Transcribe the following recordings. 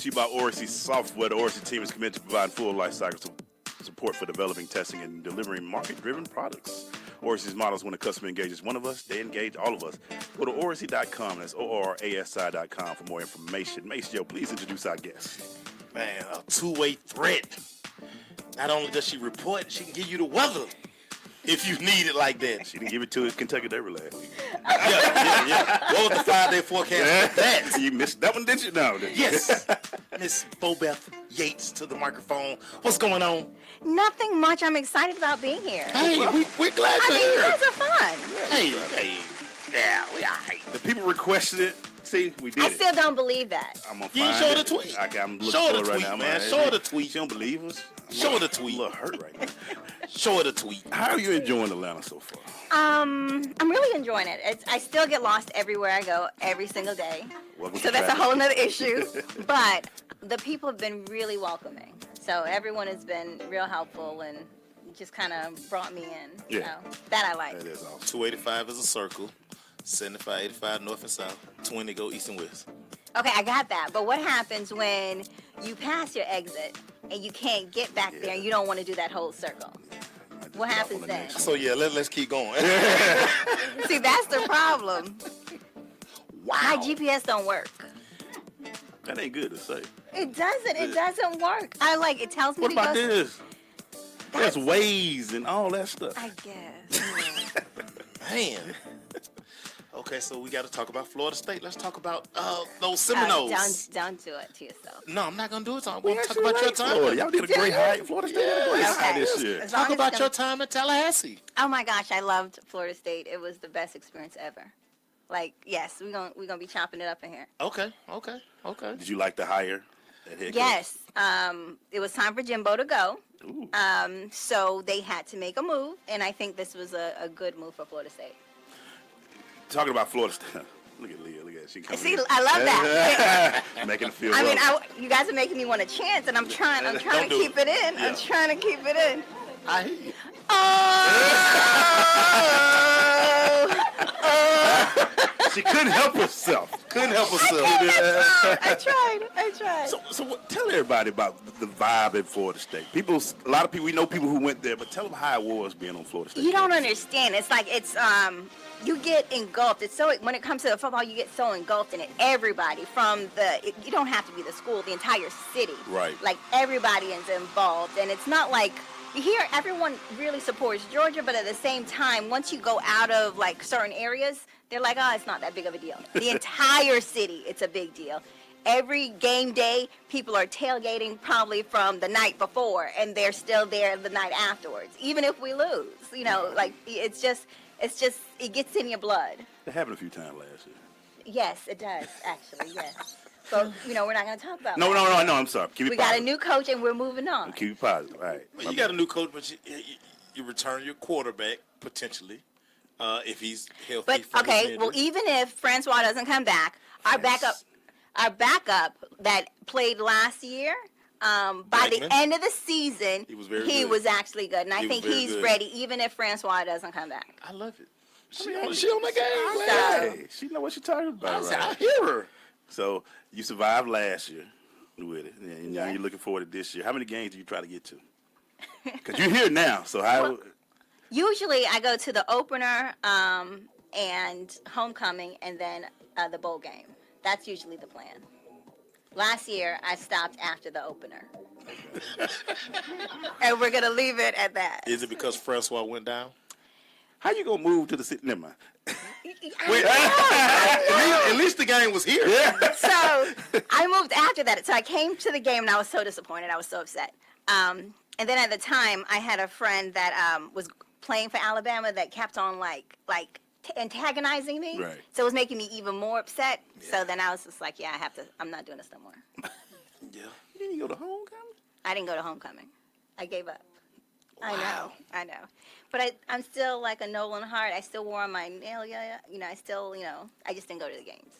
To you by Oracy Software. The Oracy team is committed to providing full life cycle support for developing, testing, and delivering market-driven products. Oracy's models, when a customer engages one of us, they engage all of us. Go to Oracy.com. That's ORASI.com for more information. Maceo, please introduce our guest. Man, a two-way threat. Not only does she report, she can give you the weather if you need it like that. She didn't give it to Kentucky Derby last week. Yeah. What was the 5-day forecast for that? You missed that one, didn't you? No. Yes. Miss Bobeth Yates to the microphone. What's going on? Nothing much. I'm excited about being here. Hey, we're glad you're You here. guys are fun. Hey. Yeah, we all right. The people requested it. See, we did I it. still don't believe that. I'm gonna You find show it. the tweet. I'm looking Show for the it right tweet, now. man. Show the tweet. She don't believe us. Show the tweet. I'm a little hurt right now. Show her the tweet. How are you enjoying Atlanta so far? I'm really enjoying it. I still get lost everywhere I go, every single day. So that's a whole nother issue. But the people have been really welcoming. So everyone has been real helpful and just kind of brought me in. Yeah. So that I like. That is awesome. 285 is a circle. 75, 85 north and south. 20 go east and west. Okay, I got that. But what happens when you pass your exit and you can't get back there and you don't want to do that whole circle? What happens then? So yeah, let's keep going. See, that's the problem. Wow. My GPS don't work. That ain't good to say. It doesn't. It doesn't work. It tells me What to go. about this? There's Waze and all that stuff. I guess. Man. Okay, so we got to talk about Florida State. Let's talk about those Seminoles. Don't do it to yourself. No, I'm not going to do it. I'm going to talk about your time. Florida. Y'all did a great hire. Florida State did a great hire Okay. this year. As long Talk as about it's your gonna- time at Tallahassee. Oh my gosh, I loved Florida State. It was the best experience ever. Yes, we're gonna be chopping it up in here. Okay. Did you like the hire? At head coach? Yes. It was time for Jimbo to go. Ooh. So they had to make a move, and I think this was a good move for Florida State. Talking about Florida State. Look at Leah. Look at her. She coming See, in. I love that. Making it feel I mean, rough. you guys are making me want a chance, and I'm trying to Don't do keep it in. Yeah. I'm trying to keep it in. I hear you. She couldn't help herself. I tried. So tell everybody about the vibe at Florida State. A lot of people, we know people who went there, but tell them how it was being on Florida State. You don't understand. It's like you get engulfed. It's so when it comes to the football, you get so engulfed in it. Everybody you don't have to be the school, the entire city. Right. Like everybody is involved, and it's not like here everyone really supports Georgia, but at the same time, once you go out of like certain areas, they're like, oh, it's not that big of a deal. The entire city, it's a big deal. Every game day, people are tailgating probably from the night before, and they're still there the night afterwards, even if we lose. It's just it gets in your blood. It happened a few times last year. Yes, it does actually. Yes, but we're not going to talk about. No, that. I'm sorry. Keep it We positive. got a new coach, and we're moving on. Keep it positive. All right. Well, you got a new coach, but you return your quarterback potentially if he's healthy. But from his okay, well, injury. even if Francois doesn't come back, our backup that played last year, by Blackman? the end of the season, He was very he good. was actually good, and I He was think very he's good. ready, even if Francois doesn't come back. I love it. She mean, on the game. So- Hey, she know what she's talking about, I right? hear her. So you survived last year with it, and now you're looking forward to this year. How many games do you try to get to? Because you're here now, so how? Usually, I go to the opener and homecoming, and then the bowl game. That's usually the plan. Last year, I stopped after the opener. And we're going to leave it at that. Is it because Francois went down? How you gonna move to the city? Never mind. At least the game was here. So I moved after that. So I came to the game, and I was so disappointed. I was so upset. And then at the time, I had a friend that was playing for Alabama that kept on antagonizing me. Right. So it was making me even more upset. So then I was just like, yeah, I'm not doing this no more. Yeah. You didn't go to homecoming? I didn't go to homecoming. I gave up. Wow. I know. But I'm still like a Nolan Hart. I still wore my nail, I still, I just didn't go to the games.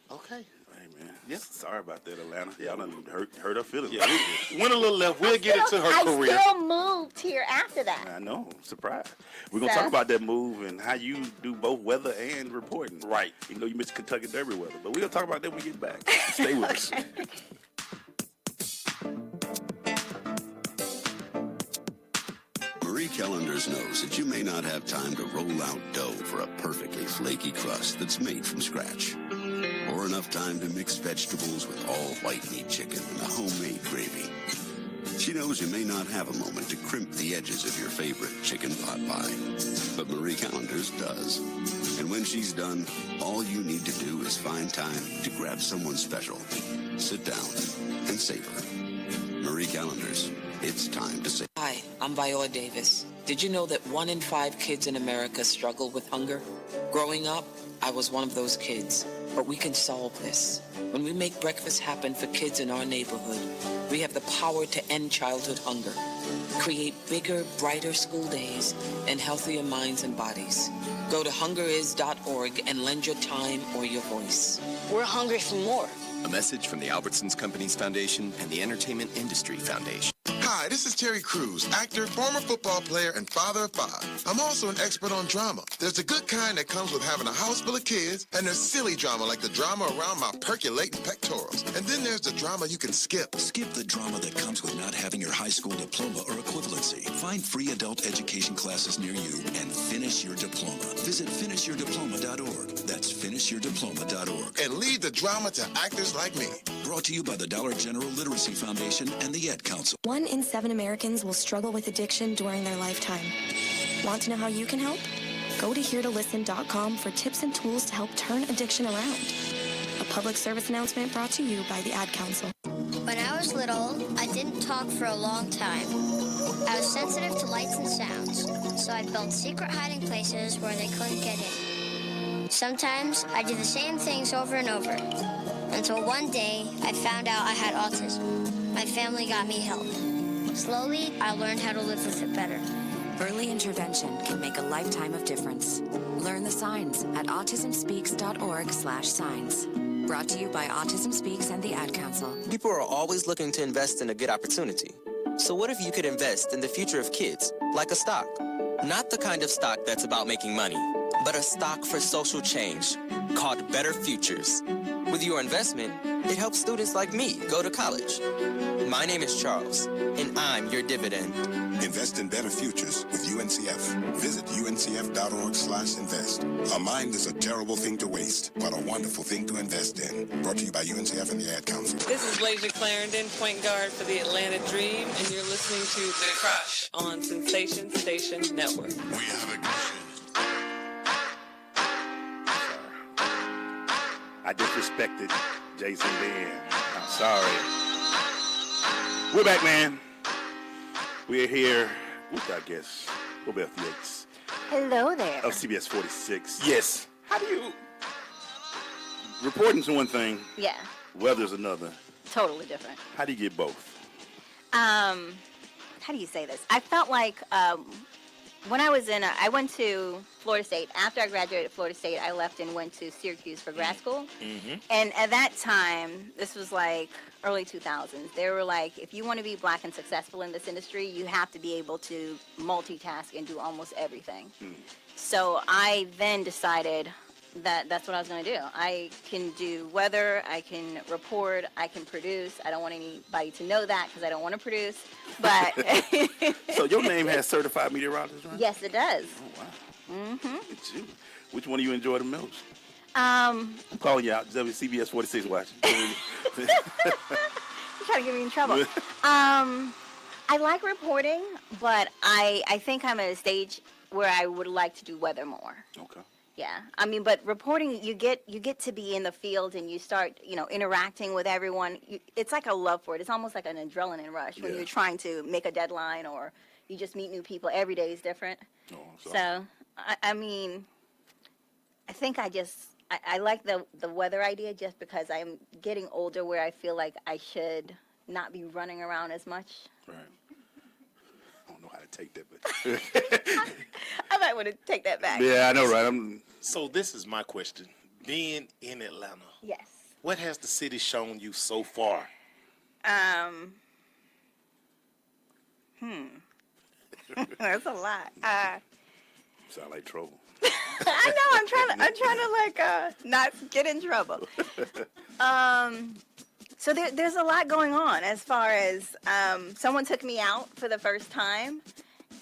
Okay. Hey, man. Yeah. Sorry about that, Atlanta. Y'all done hurt her feelings. Yeah, we went a little left. We'll get into her career. I still moved here after that. I know. Surprise. We're going to talk about that move and how you do both weather and reporting. Right. Even though you missed Kentucky Derby weather. But we're going to talk about that when we get back. Stay with us. Marie Callender's knows that you may not have time to roll out dough for a perfectly flaky crust that's made from scratch. Or enough time to mix vegetables with all white meat chicken and a homemade gravy. She knows you may not have a moment to crimp the edges of your favorite chicken pot pie. But Marie Callender's does. And when she's done, all you need to do is find time to grab someone special. Sit down and savor. Marie Callender's. It's time to say. Hi, I'm Viola Davis. Did you know that 1 in 5 kids in America struggle with hunger? Growing up, I was one of those kids. But we can solve this. When we make breakfast happen for kids in our neighborhood, we have the power to end childhood hunger, create bigger, brighter school days, and healthier minds and bodies. Go to hungeris.org and lend your time or your voice. We're hungry for more. A message from the Albertsons Companies Foundation and the Entertainment Industry Foundation. Hi, this is Terry Crews, actor, former football player, and father of 5. I'm also an expert on drama. There's the good kind that comes with having a house full of kids, and there's silly drama like the drama around my percolating pectorals. And then there's the drama you can skip. Skip the drama that comes with not having your high school diploma or equivalency. Find free adult education classes near you and finish your diploma. Visit finishyourdiploma.org. That's finishyourdiploma.org. And leave the drama to actors like me. Brought to you by the Dollar General Literacy Foundation and the Ed Council. 1 in 7 Americans will struggle with addiction during their lifetime. Want to know how you can help? Go to heretolisten.com for tips and tools to help turn addiction around. A public service announcement brought to you by the Ad Council. When I was little, I didn't talk for a long time. I was sensitive to lights and sounds, so I built secret hiding places where they couldn't get in. Sometimes I did the same things over and over, until one day I found out I had autism. My family got me help. Slowly, I learned how to live with it better. Early intervention can make a lifetime of difference. Learn the signs at autismspeaks.org/signs. Brought to you by Autism Speaks and the Ad Council. People are always looking to invest in a good opportunity. So what if you could invest in the future of kids, like a stock? Not the kind of stock that's about making money, but a stock for social change called Better Futures. With your investment, it helps students like me go to college. My name is Charles, and I'm your dividend. Invest in better futures with UNCF. Visit uncf.org/invest. A mind is a terrible thing to waste, but a wonderful thing to invest in. Brought to you by UNCF and the Ad Council. This is Lasia Clarendon, point guard for the Atlanta Dream, and you're listening to The Crush on Sensation Station Network. We have a I disrespected Jason then. I'm sorry. We're back, man. We're here with our guest, Bobeth Yates. Hello there. Of CBS 46. Yes. How do you... Reporting's one thing. Yeah. Weather's another. Totally different. How do you get both? How do you say this? I felt like when I was I went to Florida State. After I graduated Florida State, I left and went to Syracuse for grad school. Mm-hmm. And at that time, this was like early 2000s, they were like, if you want to be black and successful in this industry, you have to be able to multitask and do almost everything. So I then decided that that's what I was going to do. I can do weather, I can report, I can produce. I don't want anybody to know that because I don't want to produce. But So your name has certified meteorologist, right? Yes, it does. Oh, wow. Mm-hmm. Look at you. Which one do you enjoy the most? I'm calling you out. CBS 46 watching. You're trying to get me in trouble. I like reporting, but I think I'm at a stage where I would like to do weather more. Okay. Yeah, I mean, but reporting, you get to be in the field and you start, interacting with everyone. It's like a love for it. It's almost like an adrenaline rush when you're trying to make a deadline or you just meet new people. Every day is different. Oh, so, I mean, I think I like the weather idea just because I'm getting older where I feel like I should not be running around as much. Right. I don't know how to take that, but I might want to take that back. Yeah, I know, right? So this is my question. Being in Atlanta. Yes. What has the city shown you so far? That's a lot. Sound like trouble. I know. I'm trying to like not get in trouble. So there's a lot going on as far as someone took me out for the first time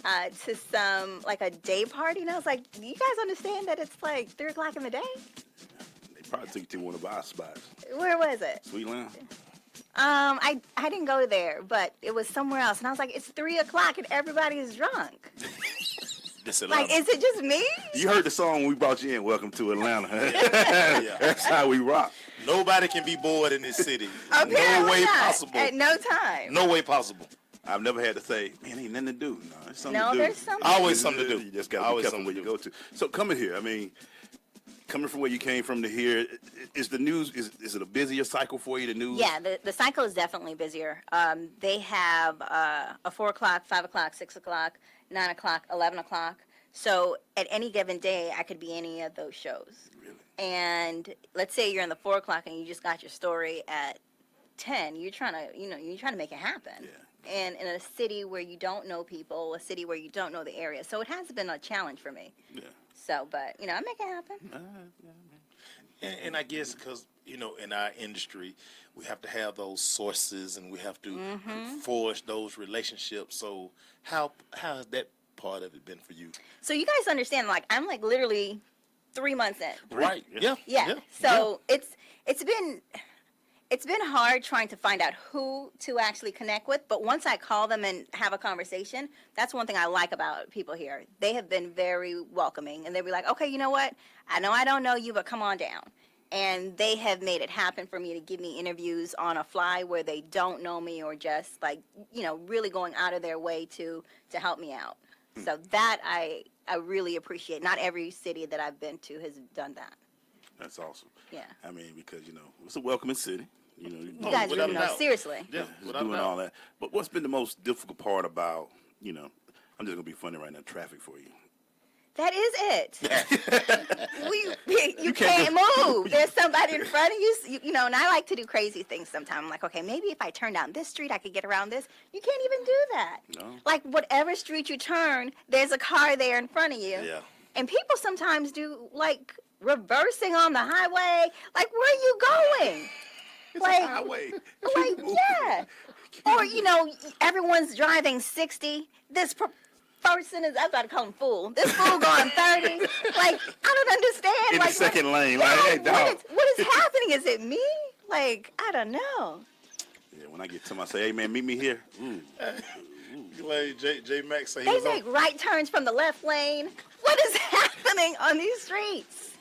to some like a day party, and I was like, "Do you guys understand that it's like 3 o'clock in the day?" They probably took you to one of our spots. Where was it? Sweet Lounge. I didn't go there, but it was somewhere else, and I was like, "It's 3 o'clock and everybody is drunk." Like, is it just me? You heard the song when we brought you in. Welcome to Atlanta. That's how we rock. Nobody can be bored in this city. Apparently no way not. possible. At no time. No way possible. I've never had to say, man, ain't nothing to do. No, there's something No, to do. there's something. Always something to do. You just got to be careful where you go to. So coming here, I mean, coming from where you came from to here, is the news, is it a busier cycle for you, the news? Yeah, the cycle is definitely busier. They have a 4 o'clock, 5 o'clock, 6 o'clock, 9 o'clock, 11 o'clock. So at any given day, I could be any of those shows. Really? And let's say you're in the 4 o'clock and you just got your story at 10. You're trying to make it happen. Yeah. And in a city where you don't know people, a city where you don't know the area. So it has been a challenge for me. Yeah. So, but, I make it happen. And I guess because, in our industry, we have to have those sources and we have to forge those relationships. So how has that part of it been for you? So you guys understand, like, I'm like literally 3 months in. Right. Yeah. So it's been hard trying to find out who to actually connect with, but once I call them and have a conversation, that's one thing I like about people here. They have been very welcoming, and they'll be like, okay, you know what? I know I don't know you, but come on down. And they have made it happen for me to give me interviews on a fly where they don't know me or just like, really going out of their way to help me out. So that I really appreciate. Not every city that I've been to has done that. That's awesome. Yeah. I mean, because, it's a welcoming city. You guys really know, seriously. Yeah, doing all that. But what's been the most difficult part about, I'm just going to be funny right now, traffic for you? That is it. You can't move. There's somebody in front of you, and I like to do crazy things sometimes. I'm like, okay, maybe if I turn down this street, I could get around this. You can't even do that. No. Like, whatever street you turn, there's a car there in front of you. Yeah. And people sometimes do, like, reversing on the highway. Like, where are you going? It's a highway. Like, yeah. Or, everyone's driving 60. This person is, I'm about to call him fool. This fool going 30. Like, I don't understand. In like, the second lane. Yeah, Like, hey, dog. what is happening? Is it me? Like, I don't know. Yeah, when I get to them, I say, hey, man, meet me here. Ooh. Like J Max say, They make right turns from the left lane. What is happening on these streets?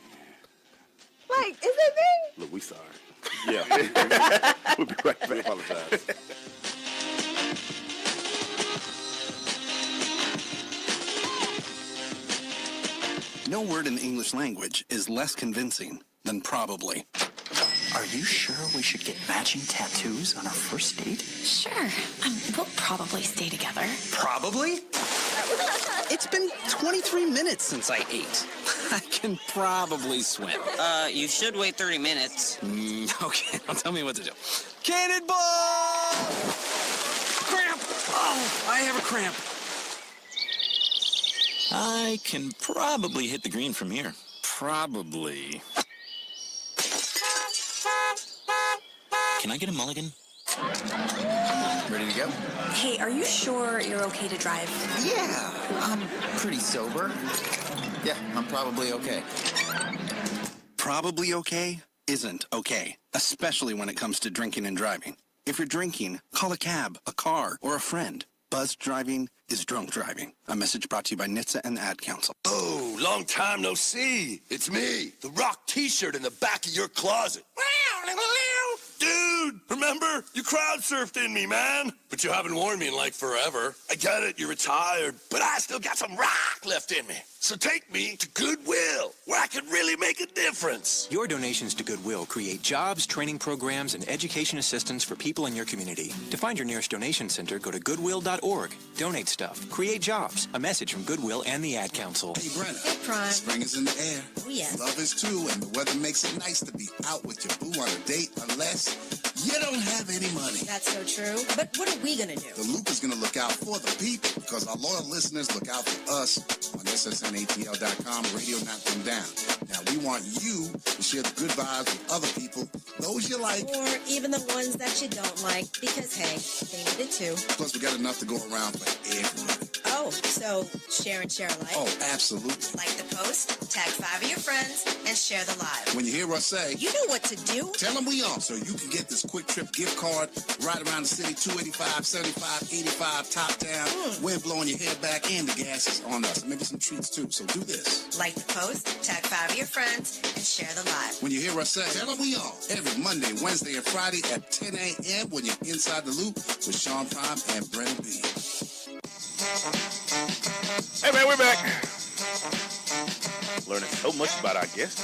Like, is it me? Look, we sorry. Yeah. We'll be right back. Apologize. No word in the English language is less convincing than probably. Are you sure we should get matching tattoos on our first date? Sure. We'll probably stay together. Probably? It's been 23 minutes since I ate. I can probably swim. You should wait 30 minutes. Okay, now tell me what to do. Cannonball! Cramp! Oh, I have a cramp. I can probably hit the green from here. Probably. Can I get a mulligan? Ready to go? Hey, are you sure you're okay to drive? Yeah, I'm pretty sober. Yeah, I'm probably okay. Probably okay isn't okay, especially when it comes to drinking and driving. If you're drinking, call a cab, a car, or a friend. Buzzed driving is drunk driving. A message brought to you by NHTSA and the Ad Council. Oh, long time no see. It's me, the rock t-shirt in the back of your closet. Dude, remember? remember? You crowd surfed in me, man. But you haven't worn me in like forever. I get it, you're retired, but I still got some rock left in me. So take me to Goodwill, where I can really make a difference. Your donations to Goodwill create jobs, training programs, and education assistance for people in your community. To find your nearest donation center, go to goodwill.org. Donate stuff. Create jobs. A message from Goodwill and the Ad Council. Hey, Brenna. Hey, Prime. Spring is in the air. Oh, yeah. Love is too, and the weather makes it nice to be out with your boo on a date unless you don't have any money. That's so true. But what are we going to do? The Loop is going to look out for the people because our loyal listeners look out for us on SSNATL.com, Radio Not Them Down. Now, we want you to share the good vibes with other people, those you like. Or even the ones that you don't like, because, hey, they need it too. Plus, we got enough to go around for everyone. Oh, so share and share alike? Oh, absolutely. Like the post, tag 5 of your friends, and share the live. When you hear us say, you know what to do. Tell them we on, so you can get this quick trip gift card right around the city, 285, 75, 85, top down. Wind blowing your hair back, and the gas is on us. Maybe some treats too, so do this. Like the post, tag 5 of your friends, and share the live. When you hear us say, tell them we on. Every Monday, Wednesday, and Friday at 10 a.m. when you're inside the loop with Sean Prime and Brennan B. Hey man, we're back. Learning so much about our guests.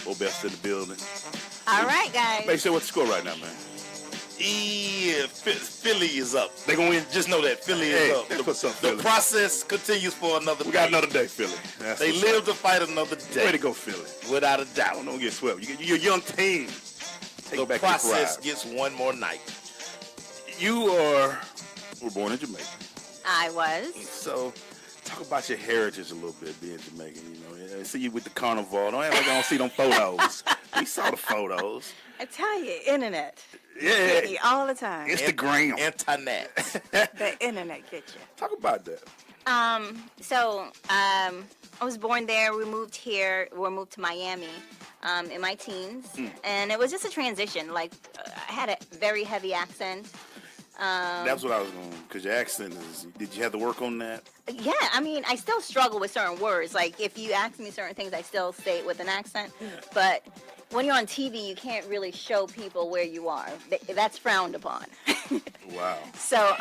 Bobeth's in the building. All right, guys. Make sure what's the score right now, man. Yeah, Philly is up. They gonna win. Just know that Philly is up. The process continues for another day. We got another day, Philly. They live to fight another day. Way to go, Philly. Without a doubt. Don't get swept. You're a young team. The process gets one more night. You were born in Jamaica. I was. So, talk about your heritage a little bit, being Jamaican. You know, I see you with the carnival. Don't act like I don't see them photos. We saw the photos. I tell you, internet. Yeah. Get me all the time. Instagram. Internet. The internet gets you. Talk about that. I was born there. We moved here. We moved to Miami in my teens. And it was just a transition. Like, I had a very heavy accent. That's what I was going, because your accent is, did you have to work on that? Yeah, I mean, I still struggle with certain words. Like, if you ask me certain things, I still say it with an accent. Yeah. But when you're on TV, you can't really show people where you are. That's frowned upon. Wow. So,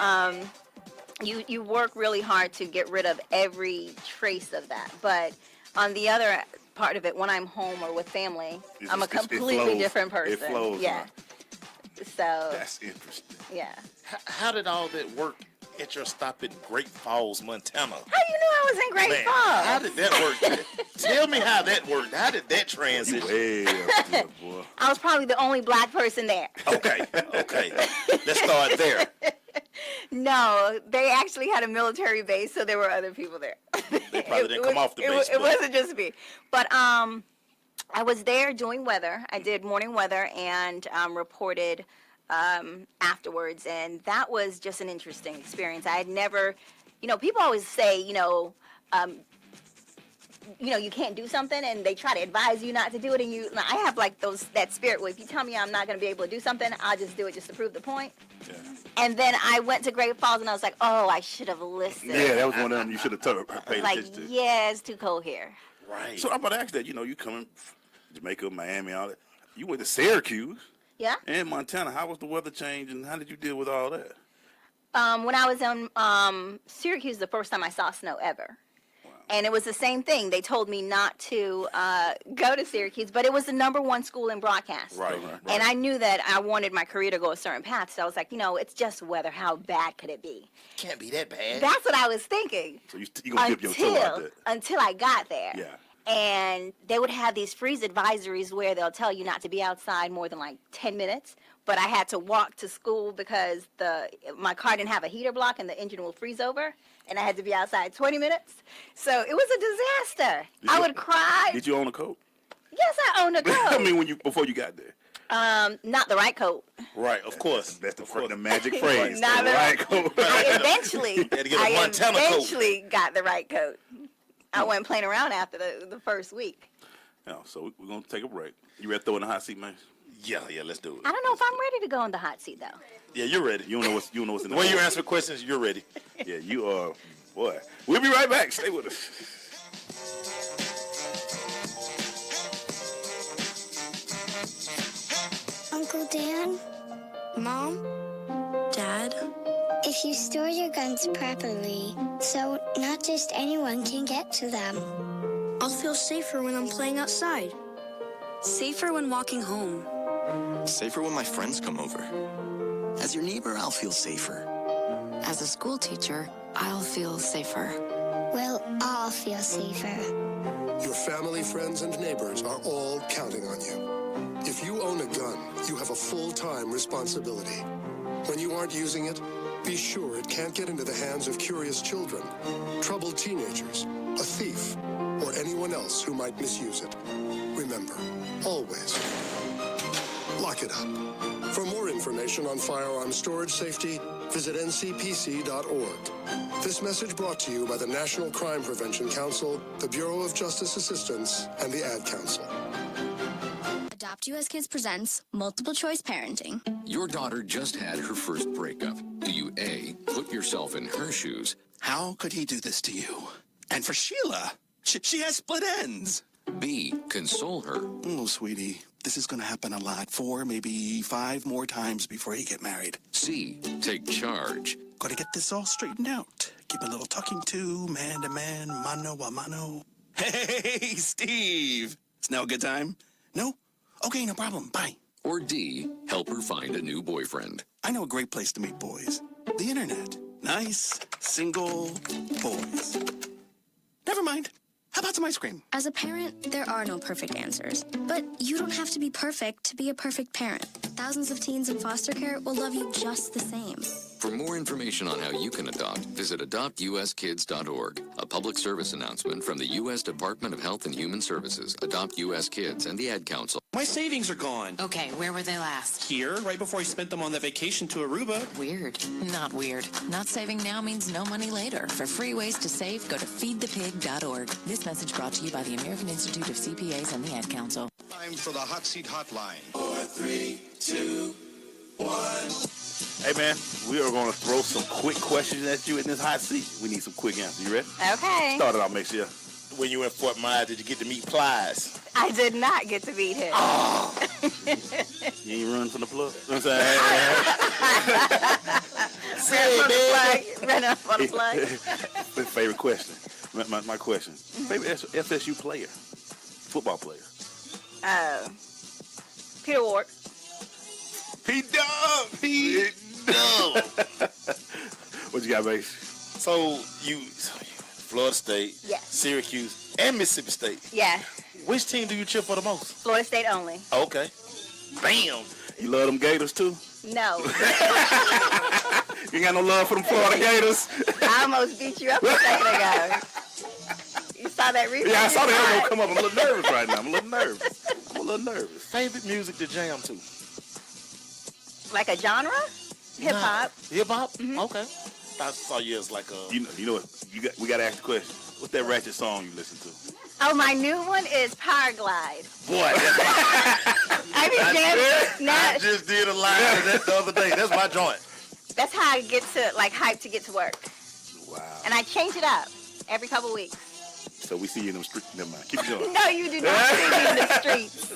you work really hard to get rid of every trace of that. But on the other part of it, when I'm home or with family, I'm a completely different person. It flows. Yeah. So that's interesting. Yeah. How did all that work at your stop in Great Falls, Montana? How you knew I was in Great Falls? How did that work? Tell me how that worked. How did that transition? Way up there, boy. I was probably the only black person there. Okay. Let's start there. No, they actually had a military base, so there were other people there. They probably didn't come off the base. It wasn't just me. But I was there doing weather. I did morning weather and reported afterwards, and that was just an interesting experience. I had never, people always say, you can't do something, and they try to advise you not to do it, and I have like that spirit where if you tell me I'm not going to be able to do something, I'll just do it just to prove the point. Yeah. And then I went to Great Falls, and I was like, oh, I should have listened. Yeah, that was one of them you should have paid attention to. Yeah, it's too cold here. Right. So I'm about to ask that, you coming from Jamaica, Miami, all that. You went to Syracuse. Yeah. And Montana. How was the weather change, and how did you deal with all that? When I was in Syracuse, the first time I saw snow ever. Wow. And it was the same thing. They told me not to go to Syracuse, but it was the #1 school in broadcast. Right. And I knew that I wanted my career to go a certain path, so I was like, it's just weather. How bad could it be? Can't be that bad. That's what I was thinking. So you gonna dip your toe out there. Until I got there. Yeah. And they would have these freeze advisories where they'll tell you not to be outside more than like 10 minutes. But I had to walk to school because my car didn't have a heater block and the engine will freeze over. And I had to be outside 20 minutes. So it was a disaster. I would cry. Did you own a coat? Yes, I owned a coat. I mean, before you got there. Not the right coat. Right, of course. That's the magic phrase. Not the right coat. I eventually got the right coat. I wasn't playing around after the first week. Yeah, so we're going to take a break. You ready to throw in the hot seat, man? Yeah, let's do it. I don't know if I'm ready to go in the hot seat, though. Yeah, you're ready. You don't know what's in the When you answer questions, you're ready. Yeah, you are. Boy, we'll be right back. Stay with us. Uncle Dan? Mom? Dad? If you store your guns properly, so not just anyone can get to them. I'll feel safer when I'm playing outside. Safer when walking home. Safer when my friends come over. As your neighbor, I'll feel safer. As a school teacher, I'll feel safer. We'll all feel safer. Your family, friends, and neighbors are all counting on you. If you own a gun, you have a full-time responsibility. When you aren't using it, be sure it can't get into the hands of curious children, troubled teenagers, a thief, or anyone else who might misuse it. Remember, always, lock it up. For more information on firearm storage safety, visit ncpc.org. This message brought to you by the National Crime Prevention Council, the Bureau of Justice Assistance, and the Ad Council. Adopt US Kids presents Multiple Choice Parenting. Your daughter just had her first breakup. Do you A, put yourself in her shoes? How could he do this to you? And for Sheila, she has split ends. B, console her. Oh, sweetie, this is going to happen a lot. 4, maybe 5 more times before you get married. C, take charge. Got to get this all straightened out. Keep a little talking to, man to man, mano a mano. Hey, Steve. It's now a good time? No? Okay, no problem. Bye. Or D, help her find a new boyfriend. I know a great place to meet boys. The internet. Nice, single boys. Never mind. How about some ice cream? As a parent, there are no perfect answers. But you don't have to be perfect to be a perfect parent. Thousands of teens in foster care will love you just the same. For more information on how you can adopt, visit adoptuskids.org. A public service announcement from the U.S. Department of Health and Human Services, Adopt U.S. Kids, and the Ad Council. My savings are gone. Okay, where were they last? Here, right before I spent them on the vacation to Aruba. Weird. Not weird. Not saving now means no money later. For free ways to save, go to feedthepig.org. This message brought to you by the American Institute of CPAs and the Ad Council. Time for the Hot Seat Hotline. 4, 3, 2, 1. Hey, man, we are going to throw some quick questions at you in this hot seat. We need some quick answers. You ready? Okay. Start it off, make sure. When you were in Fort Myers, did you get to meet Plies? I did not get to meet him. Oh. You ain't running from the plug? You know what I'm saying? Ran up on the plug. Favorite question. My question. Favorite FSU player? Football player? Peter Ward. Pete Dub. What you got, Mace? So Florida State, yes. Syracuse, and Mississippi State. Yeah. Which team do you cheer for the most? Florida State only. Okay. Bam. You love them Gators too? No. You got no love for them Florida Gators? I almost beat you up a second ago. You saw that recently? Yeah, I saw the elbow come up. I'm a little nervous right now. I'm a little nervous. Favorite music to jam to? Like a genre? Hip hop. Hip hop? Mm-hmm. Okay. I saw you as like a. You know what? We got to ask the question. What's that ratchet song you listen to? Oh, my new one is Power Glide. Boy, I just did a line of that the other day. That's my joint. That's how I get to hype to get to work. Wow. And I change it up every couple weeks. So we see you in them streets. Never mind. Keep going. No, you do not see me in the streets.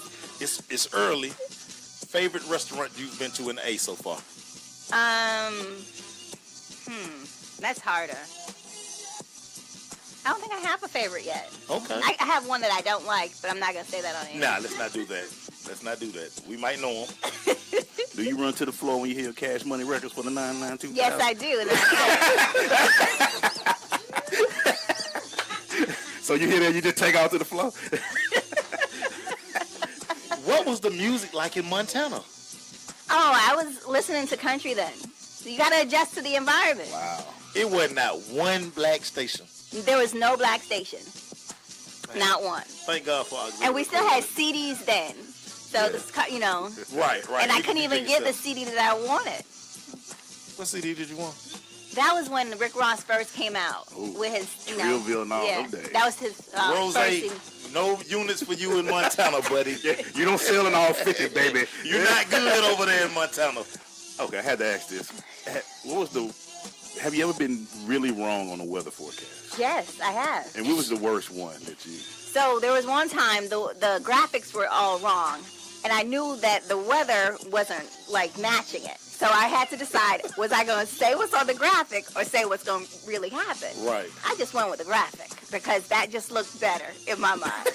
It's early. Favorite restaurant you've been to in A so far? That's harder. I don't think I have a favorite yet. Okay. I have one that I don't like, but I'm not going to say that on air. Nah, let's not do that. We might know them. Do you run to the floor when you hear Cash Money Records for the 992? Yes, I do. And So you hear that, you just take out to the floor? What was the music like in Montana? I was listening to country then. So you got to adjust to the environment. Wow. It was not one black station. There was no black station. Man. Not one. Thank God for auxiliary. And we still had CDs then. So, Right. And I couldn't even get the CD that I wanted. What CD did you want? That was when Rick Ross first came out. Ooh, with his, Trillville and all them days. That was his Rose, no units for you in Montana, buddy. You don't sell in all 50, baby. You're not good over there in Montana. Okay, I had to ask this. Have you ever been really wrong on the weather forecast? Yes, I have. And what was the worst one that you... So there was one time the graphics were all wrong. and I knew that the weather wasn't like matching it. So I had to decide, was I going to say what's on the graphic or say what's going to really happen? Right. I just went with the graphic because that just looked better in my mind.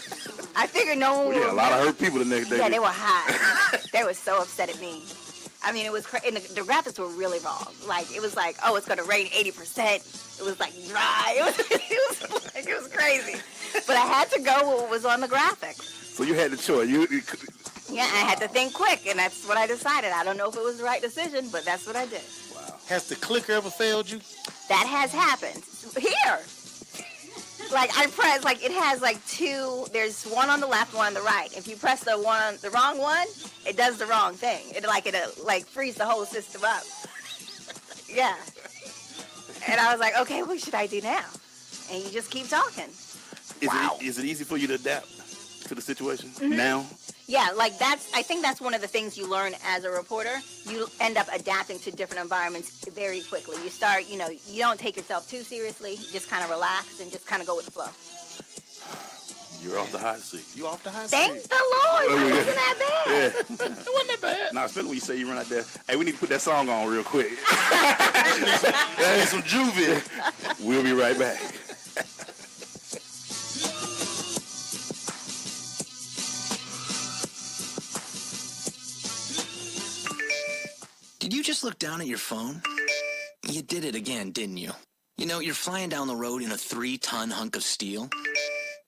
I figured no one would. Yeah, a lot of hurt people the next day. Yeah, they were hot. They were so upset at me. I mean, it was and the graphics were really wrong. Like, it was like, oh, it's going to rain 80%. It was like dry. It was crazy. But I had to go with what was on the graphic. So you had the choice. Yeah, I had to think quick, and that's what I decided. I don't know if it was the right decision, but that's what I did. Wow. Has the clicker ever failed you? That has happened. Here. Like, I press, like, it has, like, two, there's one on the left, one on the right. If you press the wrong one, it does the wrong thing. It frees the whole system up. Yeah. And I was like, okay, what should I do now? And you just keep talking. Is it easy for you to adapt to the situation now? Yeah, like I think that's one of the things you learn as a reporter. You end up adapting to different environments very quickly. You start, you don't take yourself too seriously. You just kind of relax and just kind of go with the flow. You're off the hot seat. You off the hot seat? Thank the Lord. It wasn't that bad. Yeah. It wasn't that bad. Nah, especially when you say you run out there. Hey, we need to put that song on real quick. That is some juvie. We'll be right back. Did you just look down at your phone? You did it again, didn't you? You know, you're flying down the road in a 3-ton hunk of steel,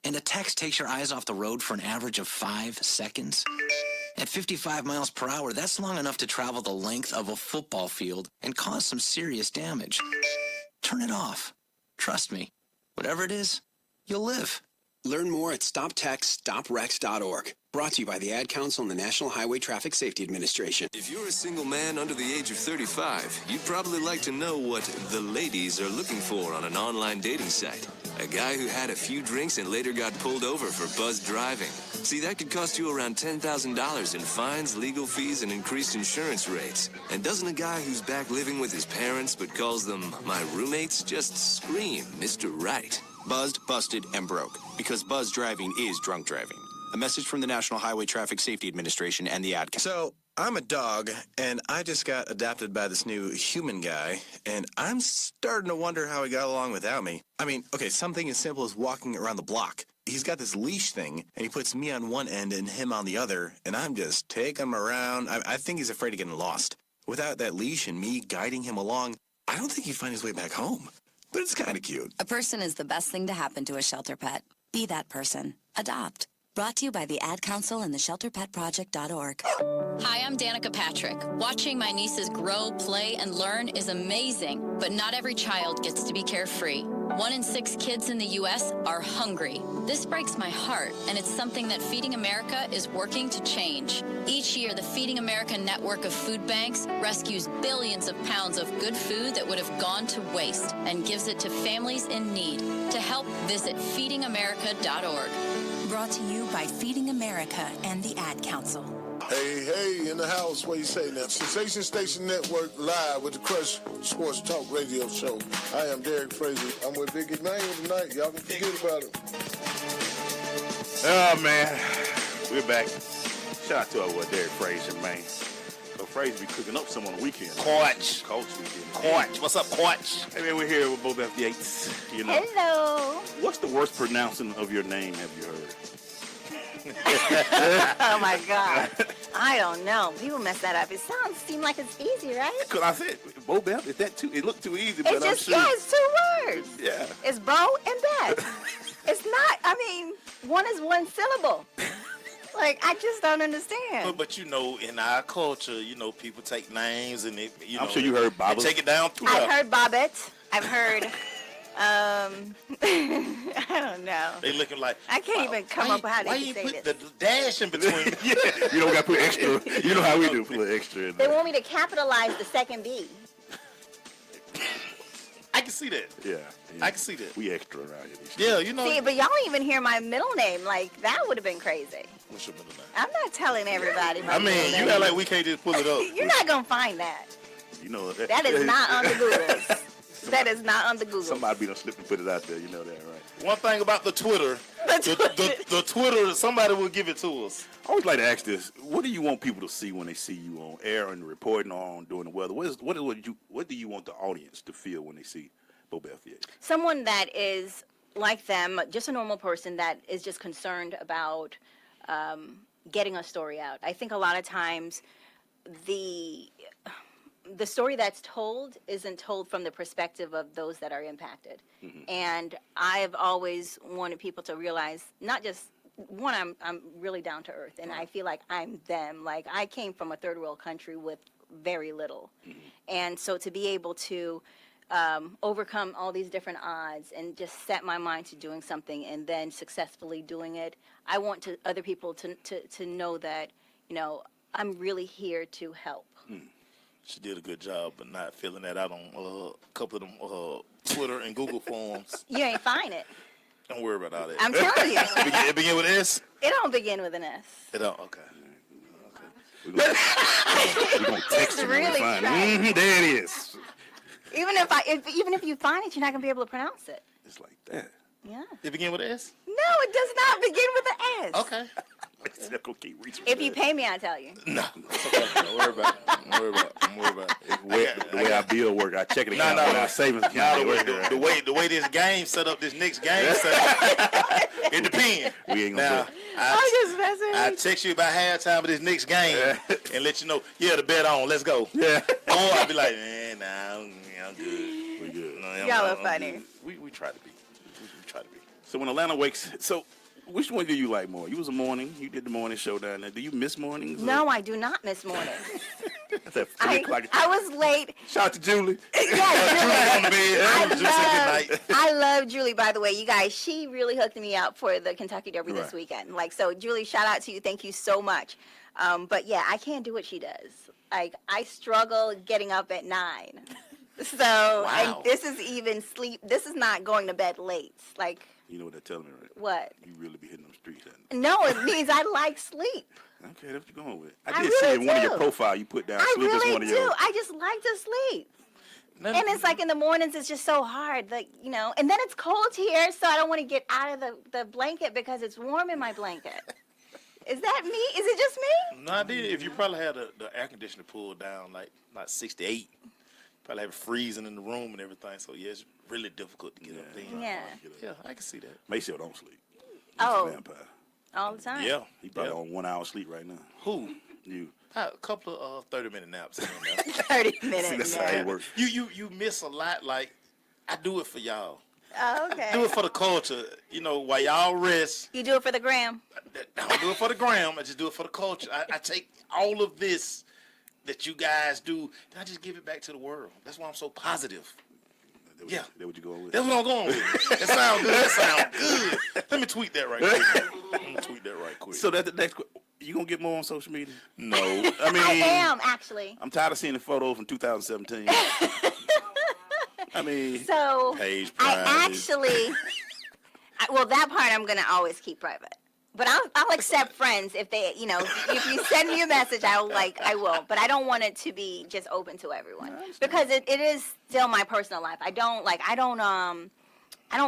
and a text takes your eyes off the road for an average of 5 seconds. At 55 miles per hour, that's long enough to travel the length of a football field and cause some serious damage. Turn it off. Trust me, whatever it is, you'll live. Learn more at stoptextsstopwrecks.org. Brought to you by the Ad Council and the National Highway Traffic Safety Administration. If you're a single man under the age of 35, you'd probably like to know what the ladies are looking for on an online dating site. A guy who had a few drinks and later got pulled over for buzzed driving. See, that could cost you around $10,000 in fines, legal fees, and increased insurance rates. And doesn't a guy who's back living with his parents but calls them my roommates just scream Mr. Right? Buzzed, busted, and broke. Because buzzed driving is drunk driving. A message from the National Highway Traffic Safety Administration and the Ad Council. So, I'm a dog, and I just got adopted by this new human guy, and I'm starting to wonder how he got along without me. I mean, okay, something as simple as walking around the block. He's got this leash thing, and he puts me on one end and him on the other, and I'm just taking him around. I think he's afraid of getting lost. Without that leash and me guiding him along, I don't think he'd find his way back home. But it's kind of cute. A person is the best thing to happen to a shelter pet. Be that person. Adopt. Brought to you by the Ad Council and the ShelterPetProject.org. Hi, I'm Danica Patrick. Watching my nieces grow, play, and learn is amazing, but not every child gets to be carefree. 1 in 6 kids in the U.S. are hungry. This breaks my heart, and it's something that Feeding America is working to change. Each year, the Feeding America network of food banks rescues billions of pounds of good food that would have gone to waste and gives it to families in need. To help, visit feedingamerica.org. Brought to you by Feeding America and the Ad Council. Hey, in the house, what you say now? Sensation Station Network live with the Crush Sports Talk Radio Show. I am Derek Fraser. I'm with Big Emmanuel tonight. Y'all can forget about it. Oh, man. We're back. Shout out to our boy Derek Fraser, man. So Fraser be cooking up some on the weekend. Coach weekend. Coach. What's up, Coach? Hey, man, we're here with Bobeth Yates. You know. Hello. What's the worst pronouncing of your name have you heard? Oh, my God. I don't know. People mess that up. It seems like it's easy, right? Because I said, Bobeth, is that too? It looked too easy, but it's I'm sure. Yeah, it's 2 words. Yeah. It's Bo and Beth. It's not, I mean, one is 1 syllable. Like, I just don't understand. But you know, in our culture, you know, people take names and they, I'm sure you heard Bobeth. Take it down too. I've heard Bobeth. I've heard, I don't know. They looking like, I can't even come up with how they say this. The dash in between. Yeah. You don't got to put extra. You know how we do, put a little extra in there. They want me to capitalize the second B. I can see that. Yeah. I can see that. We extra around here. Yeah, you know. See, but y'all don't even hear my middle name. Like, that would have been crazy. What's your middle name? I'm not telling everybody my middle name. You act like we can't just pull it up. You're not going to find that. You know That is not on the Googles. That is not on the Google. Somebody be done slip and put it out there. You know that, right? One thing about the Twitter, the Twitter, somebody will give it to us. I always like to ask this: what do you want people to see when they see you on air and reporting on doing the weather? What do you want the audience to feel when they see Bobeth Yates? Someone that is like them, just a normal person that is just concerned about getting a story out. I think a lot of times the story that's told isn't told from the perspective of those that are impacted. Mm-hmm. And I've always wanted people to realize, not just one, I'm really down to earth, and I feel like I'm them. Like, I came from a third world country with very little. Mm-hmm. And so to be able to overcome all these different odds and just set my mind to doing something and then successfully doing it, I want other people to know that, you know, I'm really here to help. Mm. She did a good job, but not filling that out on a couple of them Twitter and Google forms. You ain't find it. Don't worry about all that. I'm telling you. It begin with S? It don't begin with an S. It don't? Okay. We're going to text you when we find it. There it is. Even if you find it, you're not going to be able to pronounce it. It's like that. Yeah. It begin with an S? No, it does not begin with an S. Okay. If you pay me, I'll tell you. No. Okay. Don't worry about it. Don't worry about it. The way our bill work, I check it account with our savings account. The way this game set up, this next game set up, it depends. We ain't gonna do it. I text you about halftime of this next game and let you know, the bet on, let's go. Yeah. Or I'll be like, nah, I'm good. We good. No, y'all are funny. We try to be. We try to be. So when Atlanta wakes, which one do you like more? You was a morning. You did the morning show down there. Do you miss mornings? No, I do not miss mornings. That's at 3 o'clock. I was late. Shout out to Julie. Yeah, on the bed. I love Julie, by the way. You guys, she really hooked me up for the Kentucky Derby this weekend. Like, so Julie, shout out to you. Thank you so much. But yeah, I can't do what she does. Like, I struggle getting up at 9. So, and this is even sleep. This is not going to bed late. Like, you know what they're telling me, right? What? You really be hitting them streets. No, it means I like sleep. Okay, that's what you're going with. I did see in one of your profile you put down sleep as one of your. I really do. I just like to sleep. And it's like in the mornings, it's just so hard. Like, you know, and then it's cold here, so I don't want to get out of the blanket because it's warm in my blanket. Is that me? Is it just me? No, I did. If you probably had the air conditioner pulled down, like 68. Probably have it freezing in the room and everything, so it's really difficult to get up there. Yeah, I can see that. Maceo don't sleep. He's a vampire. All the time. Yeah. He probably on 1 hour sleep right now. Who? You. A couple of 30-minute naps. 30-minute naps. That's how it works. You miss a lot. Like, I do it for y'all. Oh, okay. I do it for the culture. You know, while y'all rest. You do it for the gram? I don't do it for the gram. I just do it for the culture. I take all of this that you guys do, and I just give it back to the world. That's why I'm so positive. That's what you going with? That's what I'm going with. That sounds good. That sounds good. Let me tweet that right quick. So that's the next question. You going to get more on social media? No. I mean, I am, actually. I'm tired of seeing the photos from 2017. I mean, so page I actually, well, that part I'm going to always keep private. But I'll accept friends if they, you know, if you send me a message, I will. But I don't want it to be just open to everyone because it is still my personal life. I don't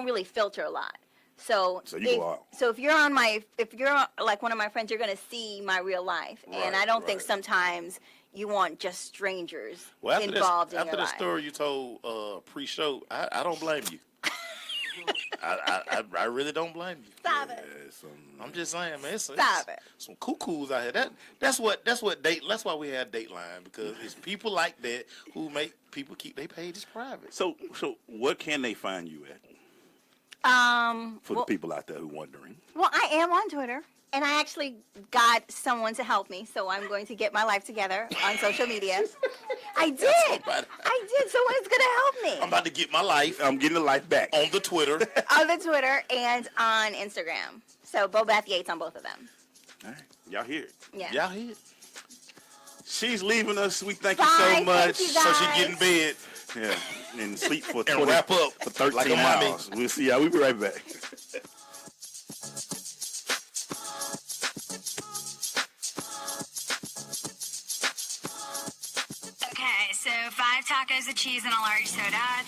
really filter a lot. So if you're like one of my friends, you're gonna see my real life, and I don't think sometimes you want just strangers involved in your life. After the story you told pre-show, I don't blame you. I really don't blame you. Stop it. I'm just saying, man. Stop it. Some cuckoos out here. That's why we have Dateline, because it's people like that who make people keep their pages private. So what can they find you at? For the people out there who wondering. Well, I am on Twitter, and I actually got someone to help me, so I'm going to get my life together on social media. I did. Someone's going to help me. I'm about to get my life. I'm getting the life back. On the Twitter. On the Twitter and on Instagram. So Bobeth Yates on both of them. All right. Y'all hear it. Yeah. Y'all hear it. She's leaving us. We thank you so much. You so she get in bed. Yeah. And sleep for 20, and wrap up for 13 like hours. We'll see y'all. We'll be right back. Okay, so 5 tacos of cheese and a large soda.